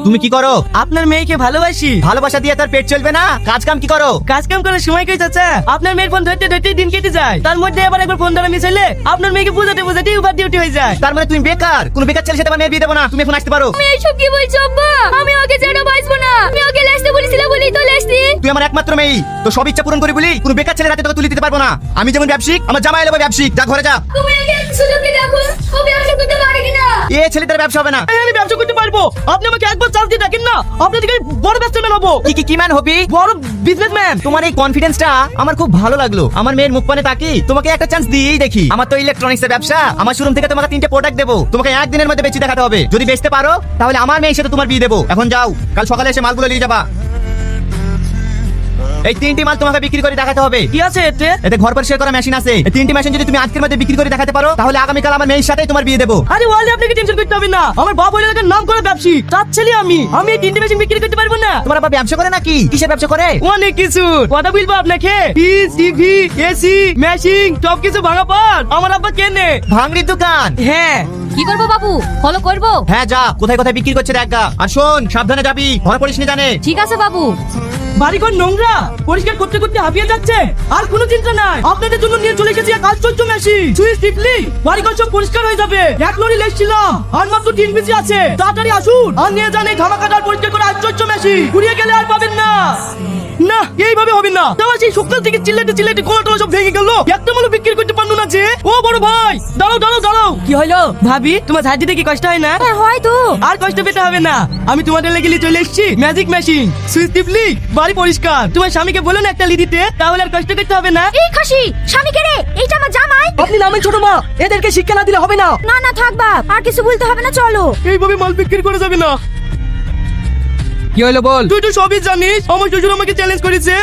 তুমি কি করো? আপনার মেয়েকে ভালোবাসি। ভালোবাসা দিয়ে তার পেট চলবে না, কাজ কাম কি করো? কাজ কাম করার সময় কই চাচা? আপনার মেয়ের ফোন ধরতে ধরতে দিন কেটে যায়, তার মধ্যে আবার একবার ফোন ধরা মিস হইলে আপনার মেয়েকে বোঝাতে বোঝাতে ওভার ডিউটি হয়ে যায়। তার মানে তুমি বেকার? কোন বেকার ছেলের সাথে আমার মেয়ের বিয়ে দেবো না, তুমি এখন আসতে পারো। তুমি এইসব কি বলছো আব্বা? আমি ওকে ছেড়ে বাঁচবো না। আমি ওকে লেসতে বলেছিলাম বলেই তো লেসছি। তুই আমার একমাত্র মেয়ে, তো সব ইচ্ছা পূরণ করে বলি কোন বেকার ছেলের হাতে তোকে তুলে দিতে পারবো না। আমি যেমন ব্যবসায়িক, আমার জামাই এলো ব্যবসায়িক। যা ঘরে যা। তুমি একে সুযোগকে দেখো, ও ব্যবসা করতে পারে কিনা। এ ছেলেদের ব্যবসা হবে না। আমি ব্যবসা করতে পারবো, আপনি আমাকে একবার চান্স দিয়ে দেখেন না, আপনার থেকে বড় ব্যবসাম্যান হবো। কি ম্যান হবি? বড় বিজনেসম্যান। তোমার এই কনফিডেন্সটা আমার খুব ভালো লাগলো। আমার মেয়ের মুখ পানে তাকি তোমাকে একটা চান্স দিয়েই দেখি। আমার তো ইলেকট্রনিক্স এর ব্যবসা, আমার শোরুম থেকে তোমাকে 3টে প্রোডাক্ট দেবো, তোমাকে একদিনের মধ্যে বেচে দেখাতে হবে। যদি বেচতে পারো তাহলে আমার মেয়ের সাথে তোমার বিয়ে দেবো। এখন যাও, কাল সকালে এসে মালগুলো নিয়ে যাবা। এই 3টি মাল তোমাকে বিক্রি করে দেখাতে হবে। কি আছে এতে? এতে ঘর পরিষ্কার করা মেশিন আছে। এই 3টি মেশিন যদি তুমি আজকের মধ্যে বিক্রি করে দেখাতে পারো তাহলে আগামীকাল আমার মেয়ের সাথে তোমার বিয়ে দেবো। আরে ওয়ালে আপনাকে টেনশন করতে হবে না, আমার বাবা ওই এলাকার নাম করে ব্যবসায়ী, তার ছেলে আমি এই 3টে মেশিন বিক্রি করতে পারবো না। তোমার আবার ব্যবসা করে নাকি? কিসের ব্যবসা করে? অনেক কিছু কথা বলবো আপনাকে। ফ্রিজ, টিভি, এসি, মেশিন সব কিছু ভাঙা পাট আমার আব্বা কেনে। ভাঙড়ির দোকান? হ্যাঁ। কি করবো বাবু? ফলো করবো? হ্যাঁ যা, কোথায় কোথায় বিক্রি করছে দেখ গা। আর শোন, সাবধানে যাবি, ঘর পড়িস নি জানে। ঠিক আছে বাবু। বাড়িঘর নোংরা পরিষ্কার করতে করতে হাঁপিয়ে যাচ্ছে, আর কোনো চিন্তা নাই, আপনাদের জন্য নিয়ে চলে এসেছি এক আশ্চর্য মেশিন। সুইচ টিপলি বাড়িঘর সব পরিষ্কার হয়ে যাবে। এক লরি লেগছিলাম, আর মাত্র 3 পিসি আছে। তাড়াতাড়ি আসুন আর নিয়ে যান এই ধামাকাদার পরিষ্কার করা আশ্চর্য মেশিন। ঘুরিয়ে গেলে আর পাবেন না। না, এইভাবে হবে না। তাও সেই সকাল থেকে চিল্লাতে চিল্লাতে গলা টলা সব ভেঙে গেল, একটা মালও বিক্রি করতে পারলো না যে। ও বড় ভাই, দাঁড়াও দাঁড়াও দাঁড়াও। কি হইলো ভাবি, তোমার ঝাঁটিতে কি কষ্ট হয় না? হ্যাঁ হয় তো। আর কষ্ট পেতে হবে না, আমি তোমাদের লেগে নিয়ে চলে এসেছি ম্যাজিক মেশিন। সুইচ টিপলি বাড়ি পরিষ্কার। তোমার স্বামীকে বলো না একটা লিডিতে, তাহলে আর কষ্ট করতে হবে না। এই খাসি, স্বামীকে রে, এইটা আমার জামাই। আপনি নামেন ছোট মা, এদেরকে শিক্ষা না দিলে হবে না। না না থাক বাপ, আর কিছু বলতে হবে না, চলো। এইভাবে মাল বিক্রি করে যাবে না। কি হলো বল? তুই তো সবই জানিস, আমার শ্বশুর আমাকে চ্যালেঞ্জ করেছে